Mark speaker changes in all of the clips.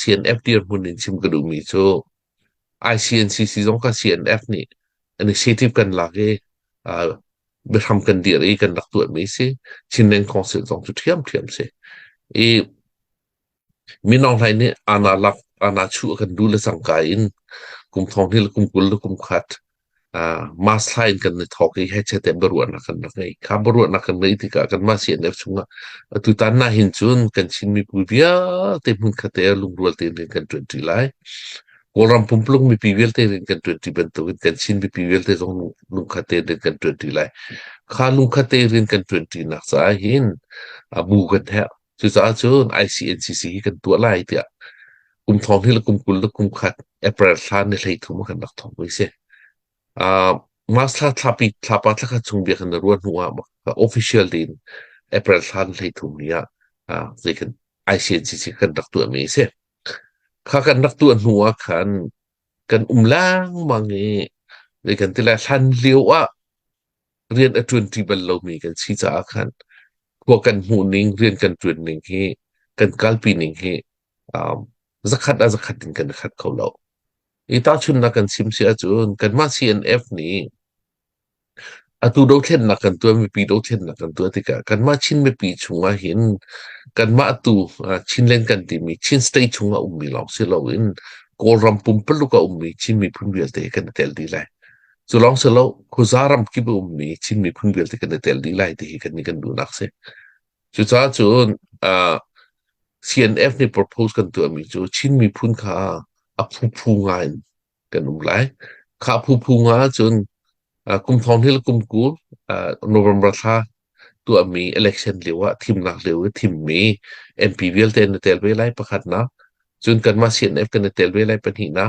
Speaker 1: CNF เดียร์มุนินชิมกระดูมีโจ ICNCC จงกับ CNF นี่อันนี้สิที่กันหลักอ่าไปทำกันเดียร์กันหลักตัวไม่สิชินเล่นคอนเสิร์ตจงจุดเทียมสิอีมีน้องไทยเนี่ยอาณาลักอาณาชูกันดูแลสังกัยนกุมทองที่ละกุมกุลละกุมขัดมาสไลน์กันในทอกให้เช็ดบรวนักกันนักไงข้าบรวนักกันในที่กันมาเสียเนฟชงตุตานาหินจุนกันชินมีปุบยาเต็มหุ่นขัดเตะลุงรัวเตนกันจนทีไรกอลัมปุ่มปลุกมีปีเวลเตนกันจนทีเป็นตัวกันชินมีปีเวลเตนลุงขัดเตนกันจนทีไรข้าลุงขัดเตนกันจนทีนักสาหินบูกันแท้จุดจ้าจน ICNCC กันตัวไล่เดียกุมทองที่ละกุมกุลละกุมขัดเอเปรลทานในเลยทุ่มกันนักทองไม่เสียมาสลาทลาปัตละกันชงเบียกันรวนหัวมาofficial ดินเอเปรลทานเลยทุ่มเนี้ยสิกัน ICNCC กันนักตัวไม่เสียข้ากันนักตัวหัวกันล้างมังเงี้เลยกันที่ละทันเลี้ยวเรียนอัจฉริบัลเรามีกันชี้จ้าขันพวกกันหูนิ่งเรียนกันจวนหนึ่งที่กันกัลปีหนึ่งที่สักขัดถึงกันขัดเขาเราอีตาชุนนักกันซิมเสียจนกันมา CNF นี้ตูโดเทนนักกันตัวไม่ปีโดเทนนักกันตัวที่กันมาชินไม่ปีชงมาเห็นกันมาตูชินเล่นกันที่มีชินสเตย์ชงมามีลองเสียเราเห็นกอลรัมปุ่มปลุกมีชินมีพุ่งเบียดเตะกันเตลดีเลยจะลองเสร็จแล้วคุซารัมคิบุมีชินมีพุ่งเบียดเตะกันเตลดีเลยที่กันนี่กันดูนักเสียจุดจ้าจนCNF นี่ propose กันตัวมีจูชินมีพุ่นค่าผู้งานกันอุ้มไหลข้าผู้งานจนกุมทองที่ละกุมกูโนเวมเบอร์ท่าตัวมี election เรียกว่าทีมนักเรียกว่าทีมมี MP เวลเตนเตลเวไลประคัดนะจนกันมา CNF กันเตลเวไลเป็นหินะ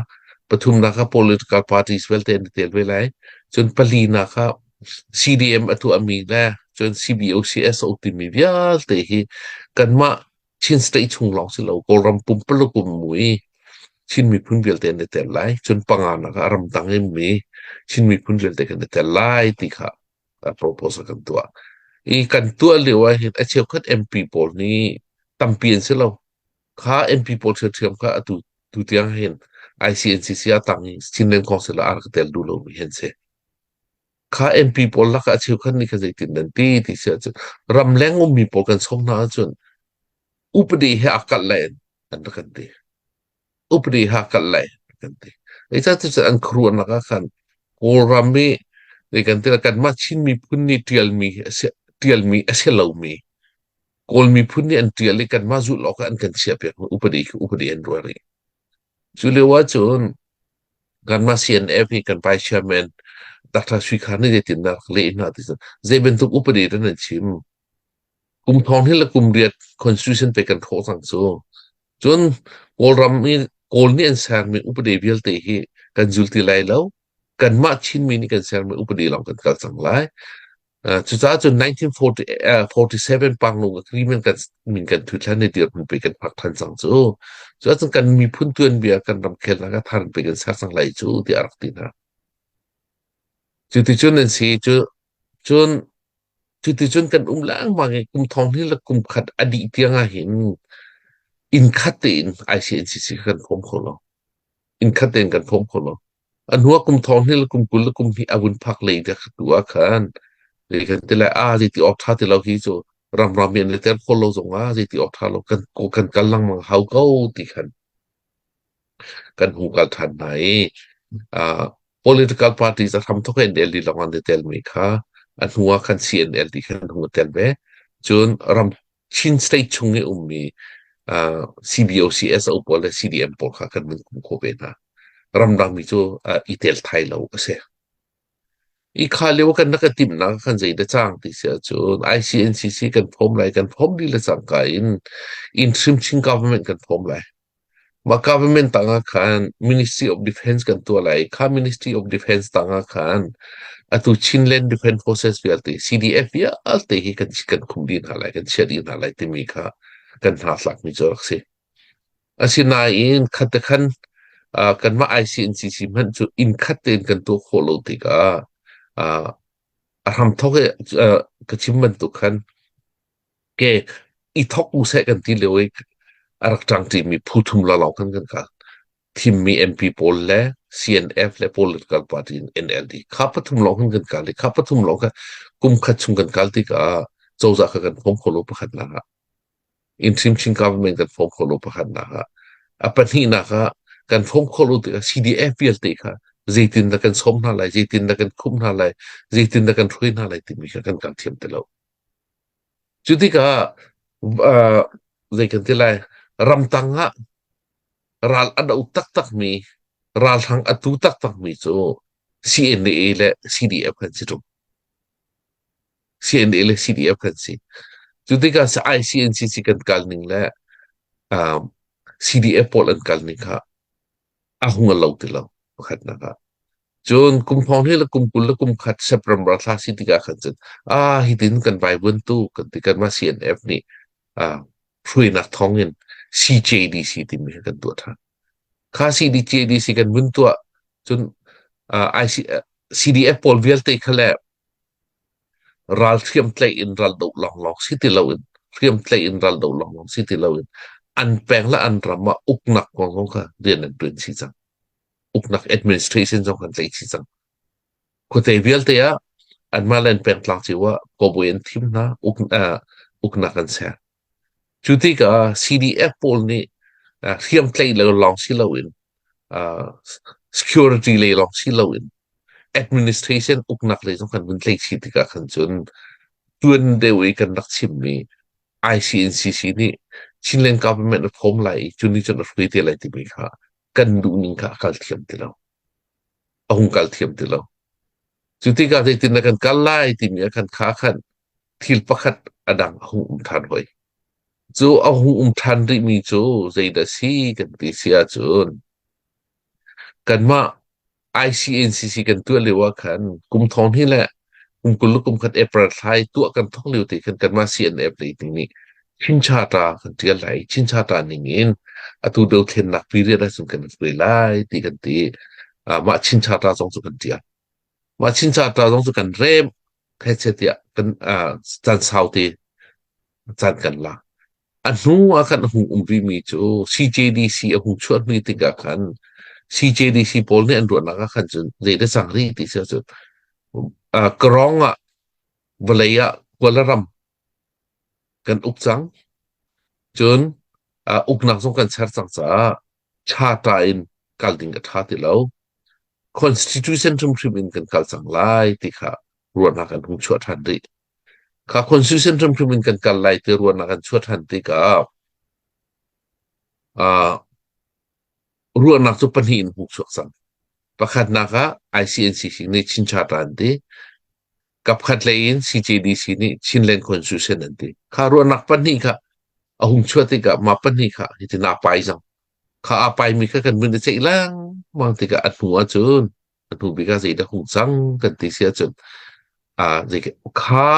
Speaker 1: ปทุมนะครับ political parties เวลเตนเตลเวไลจนปลีนะครับ CDM ตัวมีแล้จน CBOCS อุติมีเวลเตะกันมาชินสเตย์ชงหลงสิเรากอลรัมปุ่มปลุกมุยชินมีพุ่นเบียลเตนเตลไลจนปังงานนะครับรำตังเอ็มมีชินมีพุ่นเบียลเตกันเตลไลที่ค่ะpropose กันตัวอีกันตัวเรียกว่าเห็นเชี่ยวขัด MP โพลนี้ตั้มเปลี่ยนสิเราข้า MP โพลเชื่อมข้าตุที่ยังเห็น ICNCC ตั้งชินเล่นของสิเราอาร์กเตลดูเราไม่เห็นเสียข้า MP โพลลักเชี่ยวขัดนี่ก็จะติดนันทีที่เสียจนรำแรงมีโพลกันส่งน้าจนอุปดีให้อากาศแรงอันนั้นกันดีอุปดีให้อากาศแรงกันดีไอ้เจ้าที่จะอันครวนนักขันโอรามีในกันที่ละกันมาชินมีพุ่นนี่เทียลมีเสลามีโกลมีพุ่นนี่อันเทียลกันมาจุดล็อกอันกันเสียเปียกอุปดีอันรัวรีจุดเลว่าจนกันมา CNF กันไปเชียร์แมนดักทาสุขานี่เด็ดติดนักเล่นหน้าที่สุดเจเป็นทุกอุปดีนั่นชิมกุมทองที่ละกุมเรียด constitution ไปกันโทสังโซจนโกลรัมนี่โกลนี่อันแสงมีอุปเดวิลเตะกันจุลติไลแล้วกันมาชินมีนี่กันแสงมีอุปเดลองกันกันสังไลจุดท้ายจน1947ปังลง agreement กันมีกันทุกท่านในเดือนมันไปกันพักทันสังโซจุดท้ายกันมีพุ่นเตือนเบียกันรำเค็ญแล้วก็ทันไปกันสักสังไลจูที่อารักตินะจุดที่จนนั่นสิจนจุดที่จนกันล้างมาไงกุมทองที่ละกุมขัดอดีตยังเห็นอินคัตเตน ICNCC กันพร้อมคนเราอินคัตเตนกันพร้อมคนเราอันหัวกุมทองที่ละกุมกุลละกุมที่อาวุธพักเลยจะตัวกันเลยกันแต่ละจิตออกท่าที่เราคิดจะรำเมียนเลยแต่คนเราส่งจิตออกท่าเรากันโกกันกันลังมังเขาก็ตีกันหูกันทันไหนอ่า political party จะทำทุกอย่างเดลิลองอันเดลมีค่ะอันหัวกัน CNL ที่กันหัวเดลเบจนรำชินสเตย์ชงเงมี CBOCS อุปกรณ์ CDM ปอลค่ะกันมันคุ้มโคเบนะรำดังมิจูอีเทลไทยเราเสียอีกข่าวเรียกว่ากันนักติมนักขันใจได้จ้างที่เสียจน ICNCC กันพร้อมไรกันพร้อมดีละสังกัดinterim ชิง government กันพร้อมไรมา government ต่างกัน Ministry of Defense กันตัวไรข้า Ministry of Defense ต่างกันตุชินเลน Defense Forces เวลตี CDF เยอะอัลตีกันคุมดินอะไรกันเชียดินอะไรที่มีค่ะกันหาหลักมีจรักสิอาศินายนขัดกันกันมา ICNCC มันจะอินคัดเต็นกันตัวโคโลติกาทำทอกกระชิมมันตุกันแกอีทอกอุเสกันที่เลว อารักจังที่มีผู้ทุมละลองกันกันทีมมีMPโพลและ CNF และ political party NLD ข้าพทุมลองกันกันเลยข้าพทุมลองกันกุมขัดชุมกันกันที่กาเจ้าจากกันผมขอรบประคันนะฮะ interim chin government กันผมขอรบประคันนะฮะปัจจุบันนะคะกันผมขอรบที่ CDF เปียลติค่ะจิตินดักันสมนาไลจิตินดักันคุมนาไลจิตินดักันทุยนาไลที่มีกันกันเทียมเตลาจุดที่ก็จิกันที่ไรรำตังะรัลada utak tak mi ral hang atu tak tak mi so CNA และ CDF กันสิตรง CNA และ CDF กันสิจุดที่ก็ ICNCC กันกันหนึ่งและCDF พอลันกันหนึ่งค่ะอาหุงเราติเราขัดนะครับจนกุมพองที่ละกุมกุลละกุมขัดเซปรมรัฐสิติกาขันจนฮิตินกันไปบนตู้กันติกันมา CNF นี่ช่วยนักท้องเงิน CJDC ที่มีกันตัวท่านข้า CJDC กันบนตัวจนCDF พอลเวลเตะขละรัลเทียมเตะอินรัลดูลองลองสิติเราอินเทียมเตะอินรัลดูลองลองสิติเราอินอันแปลงและอันรำมาอุกหนักของเขาเรียนอันเป็นสิจังอุกหนัก administration จงกันใจสิจังคนที่เวลเตะอันมาเล่นแปลงหลังที่ว่ากบเวนทีมนะอุกหนักกันเสียจุดที่ก็ CDF พอลนี่เทียมเตะเราลองสิเราอินsecurity เลยลองสิเราอิน administration อุกหนักเลยจงกันเป็นใจสิติกาขันจนจวนเดียวกันนักชิมมี ICNCC นี่ชินเลน government พร้อมไหลจุนนี่จนคุยที่อะไรที่มีค่ะกันดูนิ่งค่ะกัลเทียมที่เราเอาหงกัลเทียมที่เราจุดที่การที่ตินกันกัลไล่ที่มีกันขาขันทิลประคัดอดังเอาหงทันไว้จูเอาหงทันที่มีจูใจดัสีกันที่เสียจนกันมา ICNCC กันตัวเลยว่ากันกุมทองที่แหละกุมกุลกุมขัดเอปรไทยตัวกันท้องเร็วตีกันมา CNF เลยที่นี่ชินชาตากันเจียไหลชินชาตาหนึ่งอินตัวเดียวเทนนักพิเรียได้สมกันเปไลตีกันตีมาชินชาตาสองสุกันเจียมาชินชาตาสองสุกันเริ่มแค่เสียกันจันสาวตีจันกันละอันนู้อากันหงวิมีจู CJDC หงชวนมีติกากัน CJDC โพลเนี่ยอันรวดนักขันจนเดี๋ยวสังรีติเสียจนกรองวลัยกวลรำกันอุกจังจนอุกนักสงกันเชิดสังสาชาตาอินกัลดิงกับชาติเรา constitution ทุ่มทิมินกันกัลสังไลติค่ะรวดนักกันหงชวดทันทีค่ะ constitution ทุ่มทิมินกันกัลไลติรวดนักกันชวดทันทีกับรวดนักสุปนินหงชวดสังประคัดนักICNCC นี่ชินชาตันทีกับขัดเลน CJDC นี่ชินเลน constitution นั่นทีค่ะรวดนักปนิค่ะหงชวดติกับมาปนิค่ะที่น่าไปจังข้าไปมีแค่กันมึงจะเจ๊ล่างบางทีก็อัดหัวจนอัดหัวบิกาสีดหงสังกันตีเสียจนเด็กข้า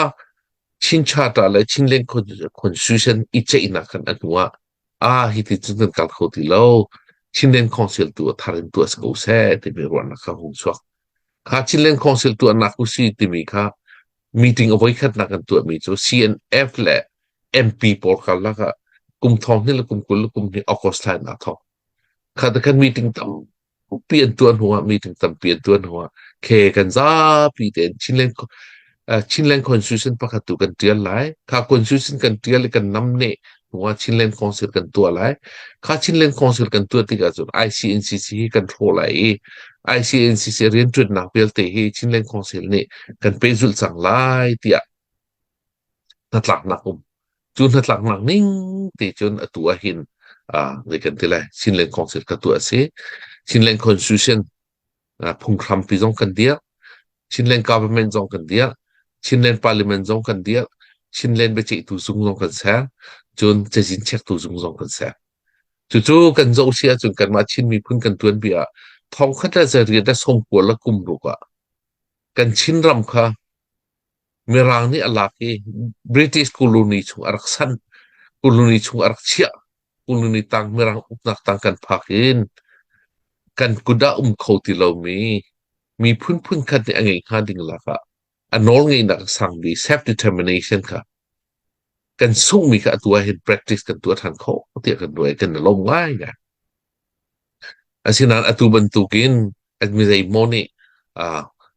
Speaker 1: ชินชาตาและชินเล่นคนซูชันอีเจอินักกันอัดหัวฮิติจนกันการเขาที่เราชินเล่นคอนเสิลตัวทารินตัวสกูเซ่ที่มีรวนนักหงสวกข้าชินเล่นคอนเสิลตัวนักกุศิที่มีข้ามีติ้งเอาไว้ขัดนักกันตัวมีจู CNF และ MP ปอร์กันแล้วก็กลุ่มทองนี่และกลุ่มกุลและกลุ่มนี้ออกสไตล์นักทองข้าแต่กันมีติ้งต่ำเปลี่ยนตัวหัวมีติ้งต่ำเปลี่ยนตัวหัวเคกันซาปีเด่นชินเลนคอนสติทูชันประกาศตัวกันเดียร์ไลข้าคอนสติทูชันกันเดียร์เลยกันนำเน่หัวชินเลนคอนสิลกันตัวไลข้าชินเลนคอนสิลกันตัวที่กันส่วน ICNCC กันโทรไล ICNCC เรียนจุดนักเบลเตะชินเลนคอนสิลนี่กันเป็นจุดสั่งไลที่นัดหลักนักจุดนัดหลักนักนิ่งที่จนตัวหินในกันที่ไรชินเลนคอนเสิร์ตกับตัวเสียชินเลนคอนสติทูชันพุ่งคำปีจงกันเดียชินเลนกา government จงกันเดียชินเลน parliament จงกันเดียชินเลนไปจิตุซุงจงกันเสียจนจะจินเช็คตุซุงจงกันเสียจู่ๆกันโจเสียจนกันมาชินมีพุ่งกันตัวเบียทองขัดจะเรียนได้สมควรละกุมรูกกันชินรำค่ะเมื่อรางนี้อะไร British colony ช่วงอารักษัน colony ช่วงอารักเชียกุลนิตังเมื่อรังอุปนักตังกันพักอินกันกุดาเขาที่เรามีพุ่นคันในอังกฤษดิ่งละค่ะอันน้องไงนักสั่งดี self determination ค่ะ กันสู้มีกับตัวเห็น practice กันตัวทันเขาเตียกันด้วยกันลมง่ายนะasinan atu bentukin admisai moni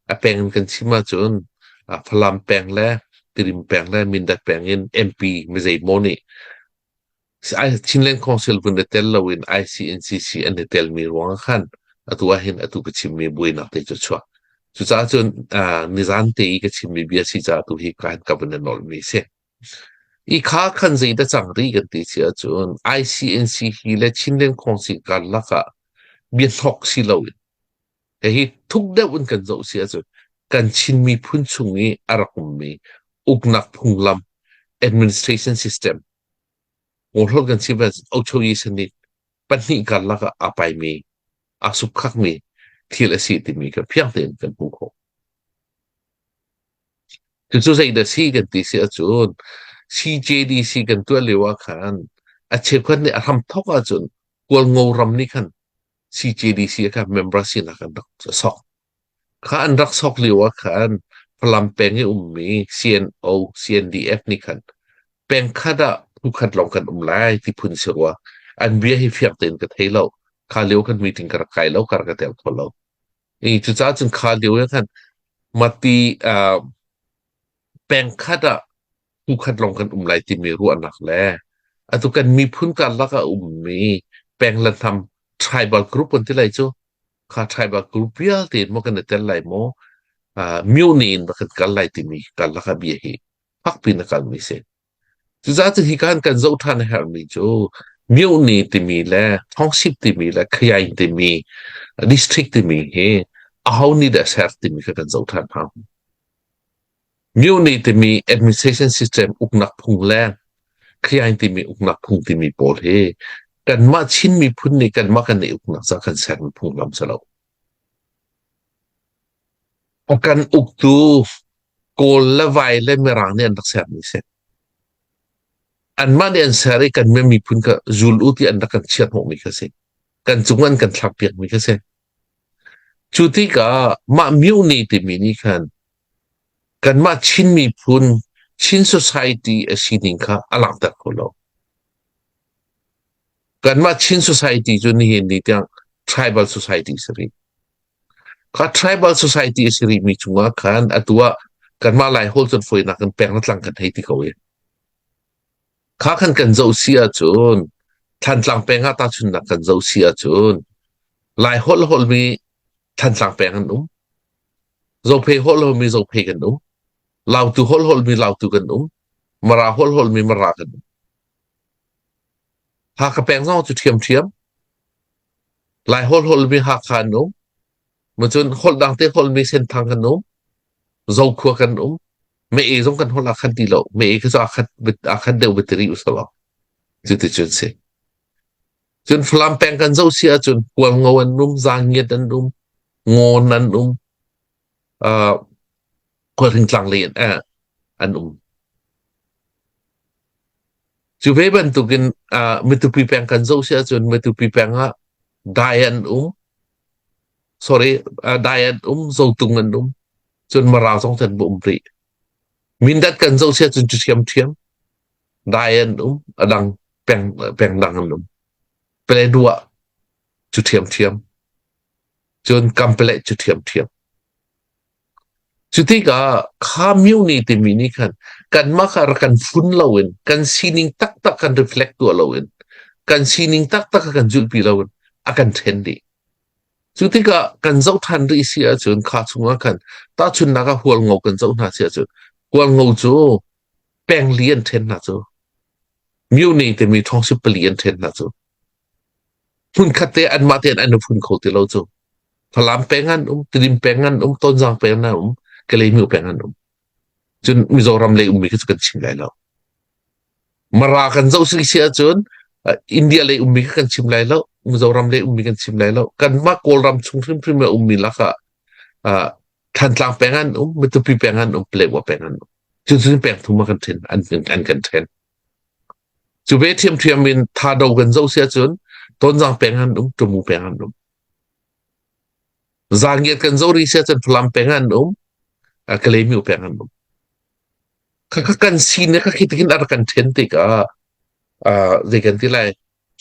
Speaker 1: apeng kan sima chun phalam peng le tirim peng le mindat pengin MP misai moni chinlen council bun de tel lawin ICNCC and de tel mi ruang khan atu ahin atu kachim mi buina te chu chwa chu cha chun nizan te ka chim mi bia si cha tu hi kan ka bun nol mi se I kha khan zai da chang ri kan ti chia chun ICNCC le chinlen council kan la ka biên học xí lâu cái thúc đẩy un cần dậu xí rồi cần chín mi phun chung mi arakum mi uknak phung lam administration system một hôm cần xí về âu châu y sinh đi bắt nhị cần là cái apai mi asup khắc mi thì là xí thì mi cái phiang tiền cần phung khổ từ chỗ dậy là xí cần tí xí rồi CJDC cần tuân liwa khan à chế quan này làm thóc à rồi qual ngô ram ni khan CJDC ka member sin akan dak sok ka an dak sok liwa kan pelampeng ummi CNO CNDF ni kan peng khada ukhat long kan umlai ti phun sirwa an bia hi fiak ten ka thailo kha liu kan meeting kar kai lo kar ka tel tholo e chu cha chun kha liu kan mati peng khada ukhat long kan umlai ti mi ru anak le atu kan mi phun kan laka ummi peng lan tham tribal group pun tilai chu kha tribal group ya tin mo kan tel lai mo munin bakat kal lai ti mi kal la ka bi hi pak pin kal mi se chu za chu hi kan zo than ha mi chu muni ti mi la township ti mi la khayai ti mi district ti mi he a how ni da ser ti mi kan zo than ha muni ti mi administration system uknak phung la khayai ti mi uknak phung ti mi pol heกันมาชินมีพุ่นนี่กันมากันในอุกนักสักกันแสนพุ่งลำเสลาเอากันอุกตูโกลและไวและเมรังเนี่ยนักแสนนี่เสร็จอันมาเนี่ยเสรีกันไม่มีพุ่นกับจูลอุติอันนักกันเชียดหกมีก็เสร็จกันจุงวันกันทับเปียกมีก็เสร็จจุดที่ก็มามิวนี่ที่มีนี่กันมาชินมีพุ่นชิน society ชินิงค่ะอลังแต่คนเรากันมาชิน society จนนี่เห็นดีจัง tribal society สิริค่ะ tribal society สิริมีจุงว่ากันอัตัวกันมาหลายคนจนฝอยนักกันแปลงนัดหลังกันให้ที่เขาเองค่ะกันเจ้าเสียจนทันหลังแปลงตาชุนนักกันเจ้าเสียจนหลายคนมีทันหลังแปลงกันเจ้าเพย์คนมีเจ้าเพย์กันเราตัวคนมีเราตัวกันมาราคนมีมารากันหากแปลงนอกจะเทียมหลายคนมีหาคานมันจนคนดังเต้คนมีเส้นทางกันเจ้าขัวกันไม่เอต้องกันคนอาคันดีแล้วไม่เอก็จะอาคันเดียวไปตรีอุสลามจุดที่จนเสียจนฟลามแปลงกันเจ้าเสียจนกวางงวันจางเงียดันงอนันคนถึงกลางเรียนอันจูเบบันตุกินไม่ตุปีแปลงกันเจ้าเสียจนไม่ตุปีแปลงได้อันsorry ได้อันเจ้าตุงอันจนมาราวสองเซนบุมปรีมินดัดกันเจ้าเสียจนจุดเทียมได้อันดังแปลงดังอันเปลดัวจุดเทียมจนกำเปลจุดเทียมจุดที่ก็ข้ามิวนี่ที่มีนี่กันมากันฟุ้นเราเองกันซีนิงตักกัน reflect ตัวเราเองกันซีนิงตักกันจุดปีเราเองอากันเทนดีจุดที่ก็กันเจ้าทันได้เสียจนขาดช่วงกันตาชุนนักหัวงอกันเจ้าหน้าเสียจนหัวงอจูแปลงเลียนเทนนะจูมิวนี่ที่มีท้องสิบเปลี่ยนเทนนะจูพุ่นคัดเตอันมาเตอันพุ่นเขาที่เราจูพลามแปลงอันติดิมแปลงอันต้นจางแปลงนั้นก็เลยมีแปลงอันจนมิโซรัมเลยมีก็จะกันชิมไรแล้วมารากันเจ้าสิเสียจนอินเดียเลยมีก็กันชิมไรแล้วมิโซรัมเลยมีกันชิมไรแล้วกันมาโกลรัมชุ่มพริมมีละค่ะทันจางแปลงอันไม่ต้องพิแปลงอันเปลี่ยนว่าแปลงอันจนแปลงทุ่มกันเทนอันกันเทนจูเบเทียมมินทาดกันเจ้าเสียจนต้นจางแปลงอันจมูกแปลงอันจางเงียกันเจ้ารีเสียจนพลัมแปลงอันก็เลยมีแปลงอัน kan sine ka kitikin ar kan tentik de kan tilai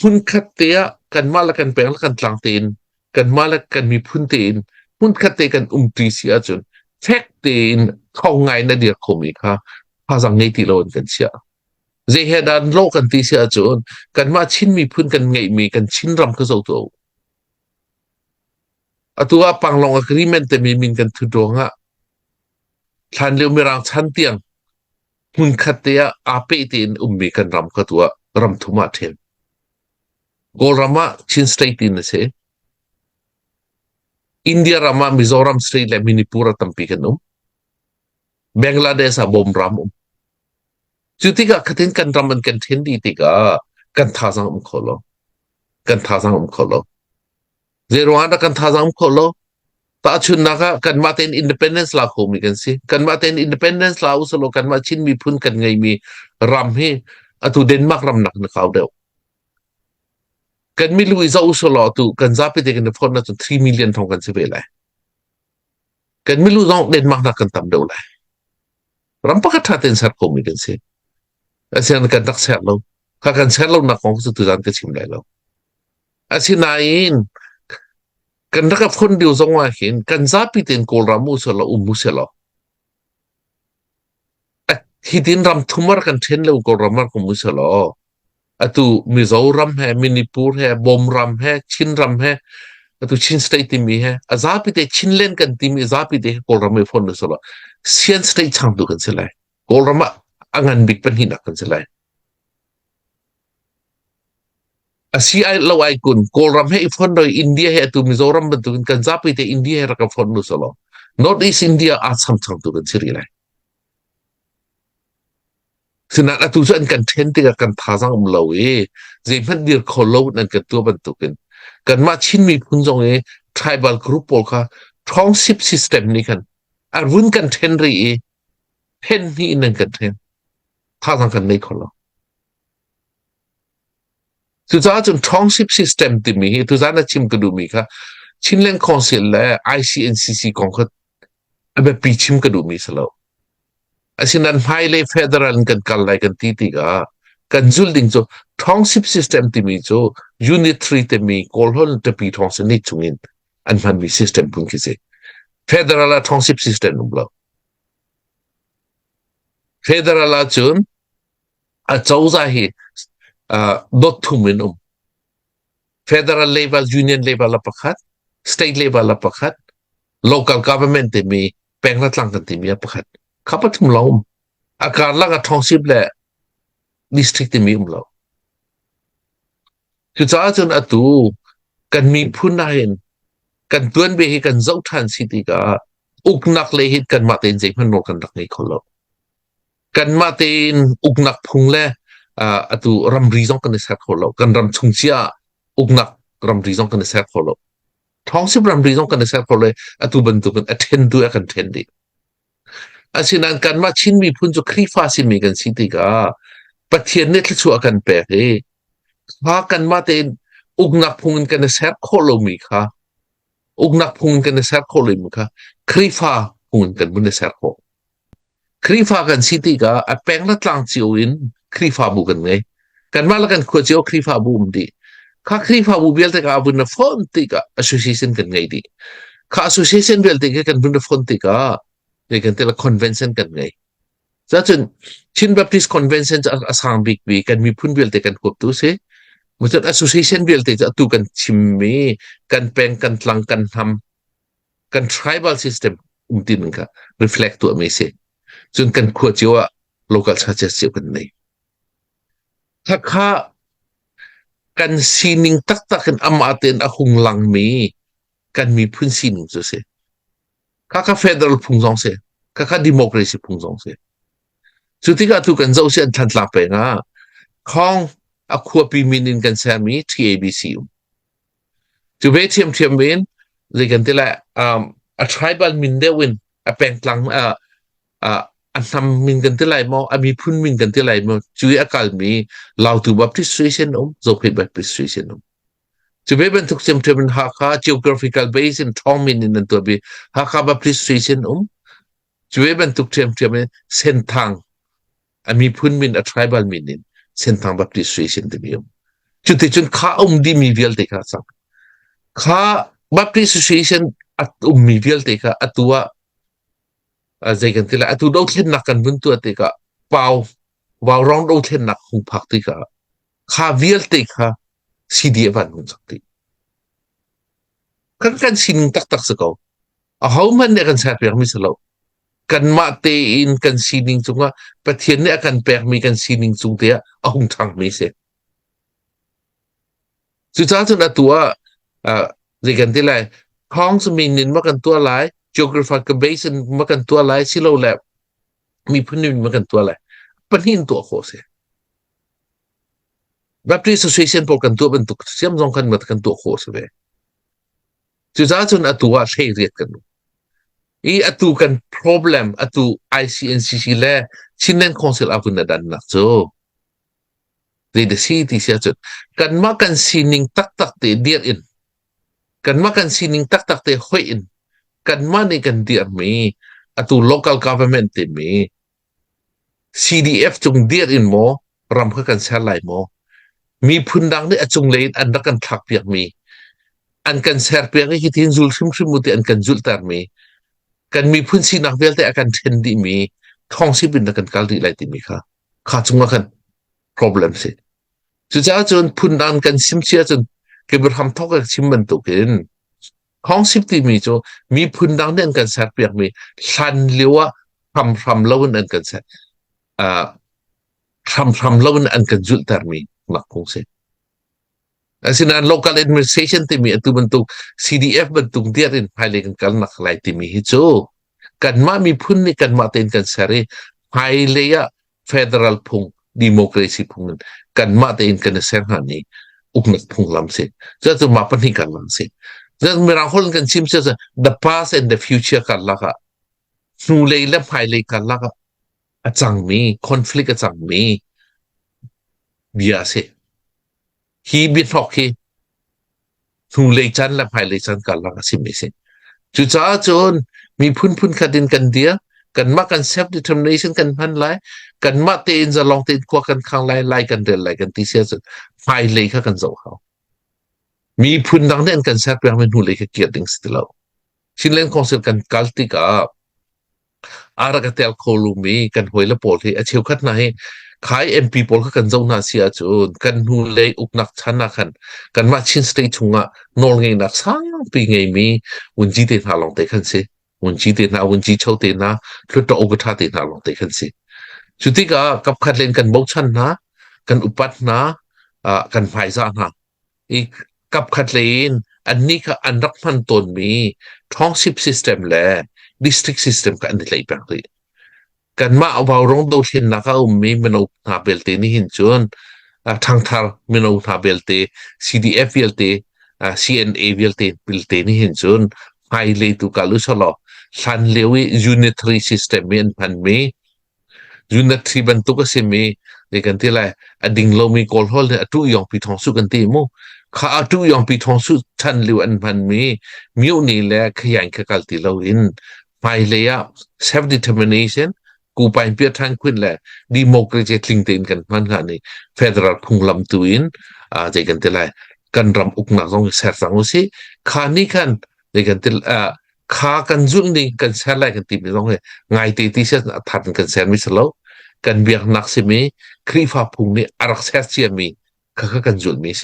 Speaker 1: hun khatia kan mala kan peng kan tlang tin kan mala kan mi phun tin hun khate kan umti sia chun fek tin khong ngai na dir khomi kha pa jang nei ti lon kan sia je he dan lo kan ti sia chun kan ma chin mi phun kan ngei mi kan chin ram ka zo to atua panglong agreement te mi min kan thu do nga than leu mi rang chan tiang hun khatia ape tin ummi kan ram ka tua ram thuma them gol rama chin state in se India rama Mizoram state le Manipur tampi kan Bangladesh a bom ram Jutika katin kan raman kan thendi tika kan thasang kholo kan thasang kholo je Rwanda kan thasang kholo ta chun naka kan maten independence la khomi kan si kan maten independence la usolo kan ma chin mi phun kan ngai mi ram he atu Denmark ram nak na kaw deu kan mi lui za usolo tu kan zapi te kan phone na tu 3 million thong kan se belai kan mi lu zong Denmark na kan tam deu lai ram pa ka thaten sar khomi kan si asian kan tak ser lo ka kan ser lo na kong su tu zan ka chim lai lo asinain kan raka phon diu zong wa hin kan zapi ten kol ramu solo umu selo hidin ram thumar kan then lo kol ramar ko mu selo atu Mizoram hai Manipur hai bom ram hai chin ram hai atu chin state timi hai azapi te chin len kan timi azapi te kol ram e phon solo sian state chang du kan selai kol rama angan big pan hinak kan selai asi ai lo ai kun kol ram he phon do India he tu Mizoram bentu kan zapi te India he raka phon solo North East India asam chang tu kan siri lai sinat atu san kan ten te kan thasang lo e je man dir kholo nan kan tu bentu kan ma chin mi phun jong e tribal group pol kha township system ni kan ar vun kan ten ri e pen ni nan kan ten thasang kan nei kholo tu za chun township system ti mi tu za na chim ka du mi kha Chinlen Council le ICNCC kong khat abe pi chim ka du mi salo asinan haile federal kan kalai kan titi ga kan julding cho township system ti mi cho unit 3 te mi kolhol te pi thong ni chungin an man mi system pun ki se federal township system blo federal chun a chauza hi dot thumin federal level union level la pakhat state level la pakhat local government te mi pengla tlang kan ti mi pakhat kapatum laum akar langa township le district te mi lo chu cha chun atu kan mi phunain kan tuan be hi kan zau than city ka uknak le hit kan ma ten je man no kan dak nei kholo kan ma ten uknak phung le atu ram rizong kan sa kholo kan ram chungchia uknak ram rizong kan sa kholo township ram rizong kan sa kholo atu bantu kan attend tu akan tendi asinan kan ma chin mi phun chu khrifa sin mi kan city ka pathian ne thlu chu akan pe he ha kan ma ten uknak phung kan sa kholo mi kha uknak phung kan sa kholo mi kha khrifa phung kan mun sa kholo khrifa kan city ka a peng la tlang chiu in khrifa bu kan ngai kan ma la kan kho chiu khrifa bu di kha khrifa bu bel te ka bun na phone ti ka association kan ngai di kha association bel te kan bun na phone ti ka de kan te la convention kan ngai za chun chin baptist convention asang big bi kan mi phun bel te kan kop tu se mutat association bel te tu kan chimmi kan peng kan tlang kan ham kan tribal system tin ka reflect tu me se chun kan kho chiwa local churches chiu kan nei kha kan sining tak tak kan amaten a hung lang mi kan mi phun sining chu se kha federal phung jong se kha democracy phung jong se chuti ka tu kan zo se than tla pe nga khong a khu pi minin kan sa mi TABC chu ve thiam min le kan te la a tribal min de win a peng tlang an nam min kan te lai mo a mi phun min kan te lai mo chui akal mi lau tu baptist station zo phe baptist station chu be ban tuk chem them ha kha geographical base in thong min in to bi ha kha baptist station chu be ban tuk them sen thang มีพื้นมินa tribal mininเส้นทาง baptization ที่มีอยู่จุดที่จนข้าดีมีเวลเด็กสักข้า baptization มีเวลเด็กตัวใจกันทีละตัวดาวเทียนนักกันบนตัวเด็กเป่าวาวร้องดาวเทียนนักหงพักเด็กข้าเวลเด็กซีดีวันหงสักทีกันสินตักสักเอาเขามันเนี่ยกันแสบอย่างมิสลาวกันมาเตอินกันสินิงจุงว่าประเทศเนี่ยกันแปลมีกันสินิงจุงเดียหงทางไม่เสร็จสุดท้ายจนตัวใจกันทีละห้องสมินินมากันตัวหลาย geographical basin มากันตัวหลายสิเราแหละมีพื้นที่มากันตัวหลายปัญหาตัวโคเสแบบ association พอกันตัวเป็นตุกเสียมสองกันมากันตัวโคสเลยสุดท้ายจนตัวเสียเรียกกันอีตัวกัน problem ตัว ICNCC แลชินเล่นคอนเซิลอาวุธดันนักโจเดี๋ยวสิ่งที่เสียจุดกันมากันสินิงตักเตเดียร์อินกันมากันสินิงตักเตห้อยอินกันมาในกันเดียร์มีตัว local government เตมี CDF จงเดียร์อินโมรำเพื่อกันเสียหลายโมมีพื้นดังนี่จงเลยอันดักกันทักเปียกมีอันกันเสียเปียกให้คิดถึงจุลชิมมุติอันกันจุลตารมีกันมีพื้นที่นักเวลแต่อาการเทนดีมีท้องสิบินนักกันกาลดีไรติมีค่ะขาดจงมากัน problem สิจุดจ้าจนพื้นดังกันซิมเชียจนเก็บทำทอกกันชิมมันตุกินท้องสิบตีมีโจมีพื้นดังเนี่ยกันเสียเปียกมีชันเลี้ยวทำแล้วอันกันเสียทำแล้วอันกันจุลตารมีหลักคงสิAsinan local administration timi atu bentuk CDF bentuk dia rin pailekan kal nak lai timi hijo kan ma mi pun ni kan ma ten kan sare paileya federal pung demokrasi pung kan ma ten kan ser hani uknak pung lam se jatu ma pan kan lam se jat mirahol kan sim se the past and the future kan laka nu leila paile kan laka achang mi conflict achang mi biaseฮีบินหอกฮีทูเลยจันและภายเลยจันกันละสิไม่สิจุดจ้าจนมีพุ่นขัดินกันเดียกันมากัน self determination กันพันไลกันมาเตนจะลองเตนกว่ากันข้างไล่กันเดินไล่กันตีเสียจนภายเลยเขากันเจ้าเขามีพุ่นดังเด่นกันแซ่บยังเป็นหูเลยเกียรติงสติลาวชินเล่นคอนเสิร์ตกันกัลติกาอารากาเตลโคลูมีกันหวยละโปลที่เชียวขัดไหนขาย MP พอลก็กันเจ้าหน้าเสียจนกันหูเลยอุกนักชันนักกันมาชินสเตย์ชงะนอลไงนักสังปีไงมีวันจีเตน่าลองเตะขันสิวันจีเตน่าวันจีเช่าเตน่าลุตโตอุกท่าเตน่าลองเตะขันสิจุดที่ก็กับขัดเล่นกันบ่ชันนะกันอุปัตนะกันไฟซ่านะอีกกับขัดเล่นอันนี้ก็อันรักมันตนมีท้องสิบ system แหละ district system ก็อันนี้เลยแบบนี้กันมาเอาเราร้องดูเช่นนักเอามีมันเอาหาเบลเตนี่หินจนทางทาร์มันเอาหาเบลเต CDF เบลเตCNA เบลเตนี่หินจนไฮเลยตุกาลุชะลอชันเลวิ unitary system มีอันพันมี unitary บรรทุกก็เสมีในกันที่ไรอดิ่งเรามีกอลฮอลเนี่ยทุกอย่างปีทองสุกันตีมูข้าทุกอย่างปีทองสุชันเลวอันพันมีมิวนี่แหละขยันขกัลตีเราอินไฮเลยอะ self determinationกูไปเพียทางขึ้นแหละดีโมกรเจตลิงเตนกันมันกันนี่เฟเดรัลพุงลำตุอินใจกันที่ไรกันรำอุกนักต้องเสร์สังโอซีขานี่กันใจกันที่ขากันจุนนี่กันเสร์ไรกันตีไม่ต้องเลยไงตีที่เสร์ทันกันเสร์มิสโลกันเบียกนักสิมีครีฟ้าพุงนี่อารักเสร์เชียมีข้ากันจุนมีเส